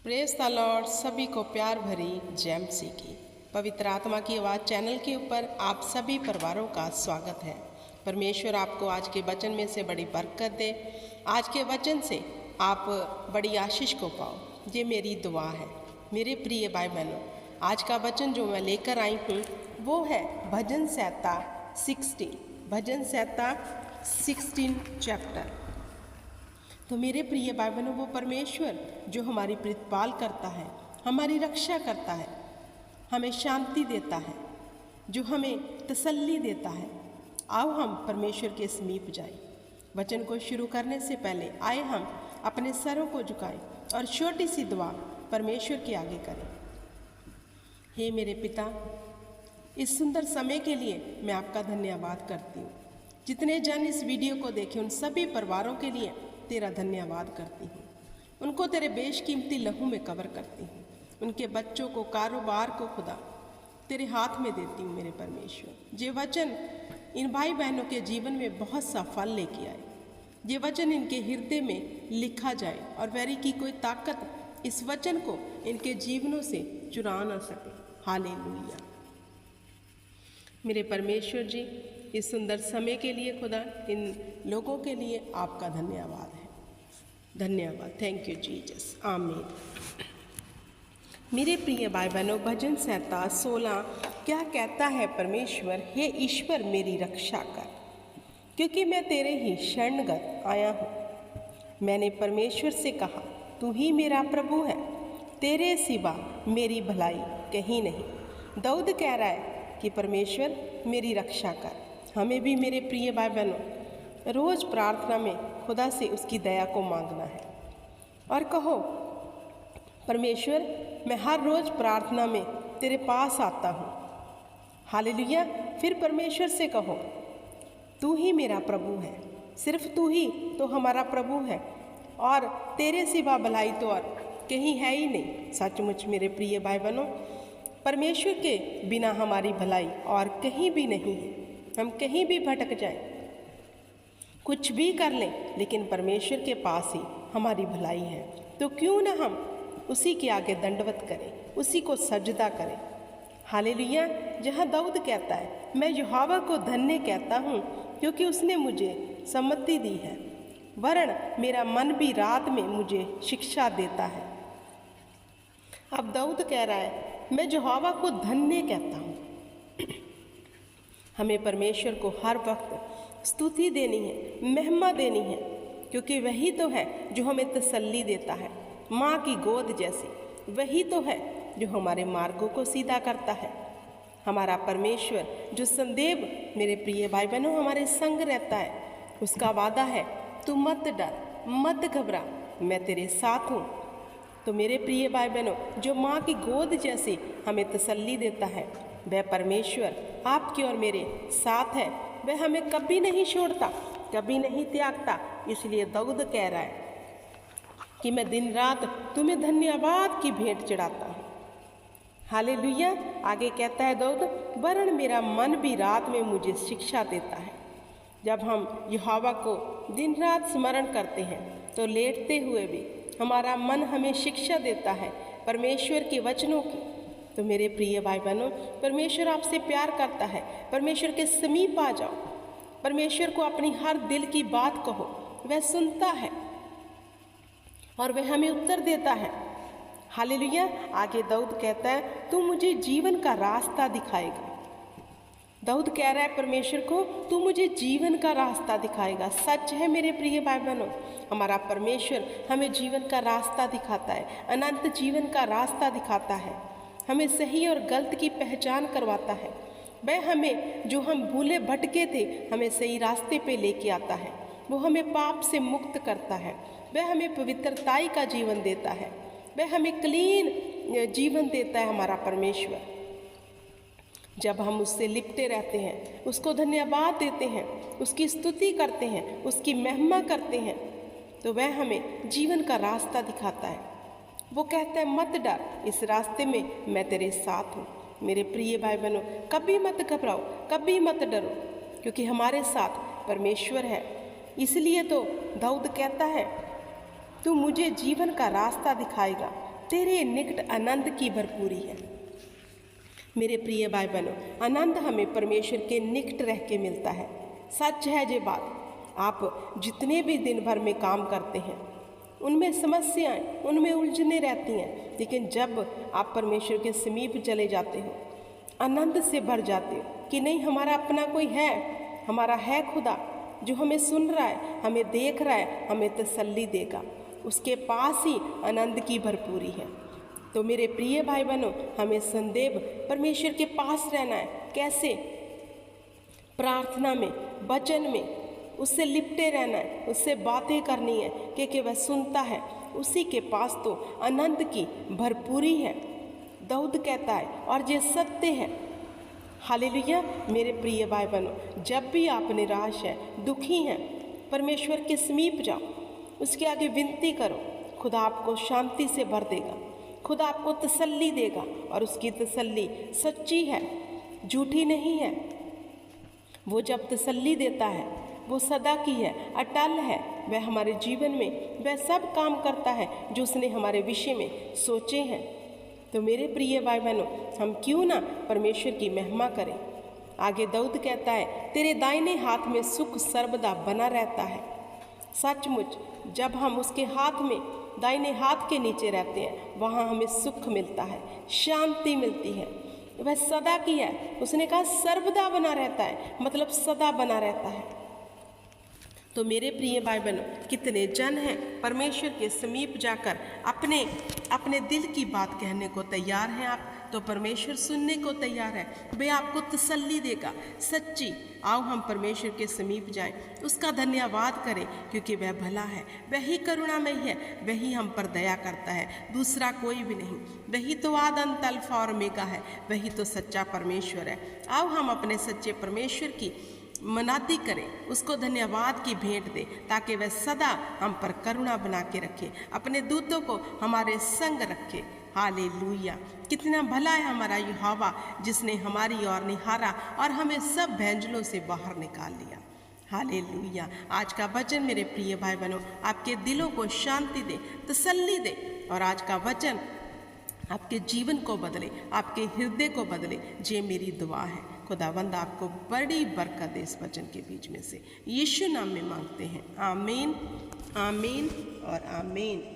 Praise the Lord. सभी को प्यार भरी जय मसीह की पवित्र आत्मा की आवाज़ चैनल के ऊपर आप सभी परिवारों का स्वागत है। परमेश्वर आपको आज के वचन में से बड़ी बरकत दे। आज के वचन से आप बड़ी आशीष को पाओ, ये मेरी दुआ है। मेरे प्रिय भाई बहनों, आज का वचन जो मैं लेकर आई हूँ वो है भजन संहिता 16, भजन संहिता 16 चैप्टर। तो मेरे प्रिय भाई बहनों, वो परमेश्वर जो हमारी प्रतिपाल करता है, हमारी रक्षा करता है, हमें शांति देता है, जो हमें तसल्ली देता है। आओ हम परमेश्वर के समीप जाएं। वचन को शुरू करने से पहले आए हम अपने सरों को झुकाएं और छोटी सी दुआ परमेश्वर के आगे करें। हे मेरे पिता, इस सुंदर समय के लिए मैं आपका धन्यवाद करती हूँ। जितने जन इस वीडियो को देखें उन सभी परिवारों के लिए तेरा धन्यवाद करती हूँ। उनको तेरे बेशकीमती लहू में कवर करती हूँ। उनके बच्चों को, कारोबार को खुदा तेरे हाथ में देती हूँ। मेरे परमेश्वर, ये वचन इन भाई बहनों के जीवन में बहुत सा फल लेके आए। ये वचन इनके हृदय में लिखा जाए और वैरी की कोई ताकत इस वचन को इनके जीवनों से चुरा न सके। हालेलुया। मेरे परमेश्वर जी, इस सुंदर समय के लिए खुदा इन लोगों के लिए आपका धन्यवाद है। धन्यवाद। Thank you Jesus. आमीन। मेरे प्रिय भाई बहनों, भजन संहिता 16 क्या कहता है? परमेश्वर, हे ईश्वर मेरी रक्षा कर, क्योंकि मैं तेरे ही शरणगत आया हूँ। मैंने परमेश्वर से कहा, तू ही मेरा प्रभु है, तेरे सिवा मेरी भलाई कहीं नहीं। दाऊद कह रहा है कि परमेश्वर मेरी रक्षा कर। हमें भी मेरे प्रिय भाई बहनों रोज़ प्रार्थना में खुदा से उसकी दया को मांगना है और कहो, परमेश्वर मैं हर रोज़ प्रार्थना में तेरे पास आता हूँ। हालेलुया। फिर परमेश्वर से कहो, तू ही मेरा प्रभु है, सिर्फ तू ही तो हमारा प्रभु है और तेरे सिवा भलाई तो और कहीं है ही नहीं। सचमुच मेरे प्रिय भाई बहनों, परमेश्वर के बिना हमारी भलाई और कहीं भी नहीं है। हम कहीं भी भटक जाएं, कुछ भी कर लें, लेकिन परमेश्वर के पास ही हमारी भलाई है। तो क्यों ना हम उसी के आगे दंडवत करें, उसी को सजदा करें। हालेलुया। जहाँ दाऊद कहता है, मैं यहोवा को धन्य कहता हूँ, क्योंकि उसने मुझे सम्मति दी है, वरन मेरा मन भी रात में मुझे शिक्षा देता है। अब दाऊद कह रहा है, मैं यहोवा को धन्य कहता हूँ। हमें परमेश्वर को हर वक्त स्तुति देनी है, महिमा देनी है, क्योंकि वही तो है जो हमें तसल्ली देता है। माँ की गोद जैसी वही तो है जो हमारे मार्गों को सीधा करता है। हमारा परमेश्वर जो सदैव मेरे प्रिय भाई बहनों हमारे संग रहता है, उसका वादा है, तू मत डर, मत घबरा, मैं तेरे साथ हूँ। तो मेरे प्रिय भाई बहनों, जो माँ की गोद जैसी हमें तसल्ली देता है, वह परमेश्वर आपके और मेरे साथ है। वह हमें कभी नहीं छोड़ता, कभी नहीं त्यागता। इसलिए दाऊद कह रहा है कि मैं दिन रात तुम्हें धन्यवाद की भेंट चढ़ाता हूँ। हालेलुया। आगे कहता है दाऊद, वरन मेरा मन भी रात में मुझे शिक्षा देता है। जब हम यहोवा को दिन रात स्मरण करते हैं तो लेटते हुए भी हमारा मन हमें शिक्षा देता है परमेश्वर के वचनों की। तो मेरे प्रिय भाई बहनों, परमेश्वर आपसे प्यार करता है। परमेश्वर के समीप आ जाओ, परमेश्वर को अपनी हर दिल की बात कहो, वह सुनता है और वह हमें उत्तर देता है। हालेलुया। आगे दाऊद कहता है, तू मुझे जीवन का रास्ता दिखाएगा। दाऊद कह रहा है परमेश्वर को, तू मुझे जीवन का रास्ता दिखाएगा। सच है मेरे प्रिय भाई बहनों, हमारा परमेश्वर हमें जीवन का रास्ता दिखाता है, अनंत जीवन का रास्ता दिखाता है, हमें सही और गलत की पहचान करवाता है। वह हमें, जो हम भूले भटके थे, हमें सही रास्ते पे लेके आता है। वो हमें पाप से मुक्त करता है, वह हमें पवित्रताई का जीवन देता है, वह हमें क्लीन जीवन देता है। हमारा परमेश्वर, जब हम उससे लिपटे रहते हैं, उसको धन्यवाद देते हैं, उसकी स्तुति करते हैं, उसकी महिमा करते हैं, तो वह हमें जीवन का रास्ता दिखाता है। वो कहता है, मत डर, इस रास्ते में मैं तेरे साथ हूँ। मेरे प्रिय भाई बहनों, कभी मत घबराओ, कभी मत डरो, क्योंकि हमारे साथ परमेश्वर है। इसलिए तो दाऊद कहता है, तू मुझे जीवन का रास्ता दिखाएगा, तेरे निकट आनंद की भरपूरी है। मेरे प्रिय भाई बहनों, आनंद हमें परमेश्वर के निकट रह के मिलता है। सच है ये बात। आप जितने भी दिन भर में काम करते हैं उनमें समस्याएं, उनमें उलझने रहती हैं, लेकिन जब आप परमेश्वर के समीप चले जाते हो, आनंद से भर जाते हो कि नहीं, हमारा अपना कोई है, हमारा है खुदा जो हमें सुन रहा है, हमें देख रहा है, हमें तसल्ली देगा। उसके पास ही आनंद की भरपूरी है। तो मेरे प्रिय भाई बहनों, हमें सदैव परमेश्वर के पास रहना है। कैसे? प्रार्थना में, वचन में उससे लिपटे रहना है, उससे बातें करनी है, क्योंकि वह सुनता है। उसी के पास तो आनंद की भरपूरी है। दाऊद कहता है, और ये सत्य है। हालेलुया। मेरे प्रिय भाई बहनों, जब भी आप निराश हैं, दुखी हैं, परमेश्वर के समीप जाओ, उसके आगे विनती करो। खुदा आपको शांति से भर देगा, खुदा आपको तसल्ली देगा, और उसकी तसल्ली सच्ची है, झूठी नहीं है। वो जब तसल्ली देता है वो सदा की है, अटल है। वह हमारे जीवन में वह सब काम करता है जो उसने हमारे विषय में सोचे हैं। तो मेरे प्रिय भाई बहनों, हम क्यों ना परमेश्वर की महिमा करें। आगे दाऊद कहता है, तेरे दाहिने हाथ में सुख सर्वदा बना रहता है। सचमुच जब हम उसके हाथ में, दाहिने हाथ के नीचे रहते हैं, वहाँ हमें सुख मिलता है, शांति मिलती है। वह सदा की है। उसने कहा सर्वदा बना रहता है, मतलब सदा बना रहता है। तो मेरे प्रिय भाई बहनों, कितने जन हैं परमेश्वर के समीप जाकर अपने अपने दिल की बात कहने को तैयार हैं। आप तो परमेश्वर सुनने को तैयार है। वह आपको तसल्ली देगा सच्ची। आओ हम परमेश्वर के समीप जाएं, उसका धन्यवाद करें, क्योंकि वह भला है, वही करुणामय है, वही हम पर दया करता है, दूसरा कोई भी नहीं। वही तो आद अंत अल्फा और ओमेगा है, वही तो सच्चा परमेश्वर है। आओ हम अपने सच्चे परमेश्वर की मनाती करें, उसको धन्यवाद की भेंट दें, ताकि वह सदा हम पर करुणा बना के रखे, अपने दूतों को हमारे संग रखे। हालेलुया। कितना भला है हमारा यहोवा, जिसने हमारी ओर निहारा और हमें सब भंजलों से बाहर निकाल लिया। हालेलुया। आज का वचन मेरे प्रिय भाई बहनों आपके दिलों को शांति दे, तसल्ली दे, और आज का वचन आपके जीवन को बदले, आपके हृदय को बदले। ये मेरी दुआ है। खुदावंद आपको बड़ी बरकत दे इस वचन के बीच में से। यीशु नाम में मांगते हैं, आमीन, आमीन और आमीन।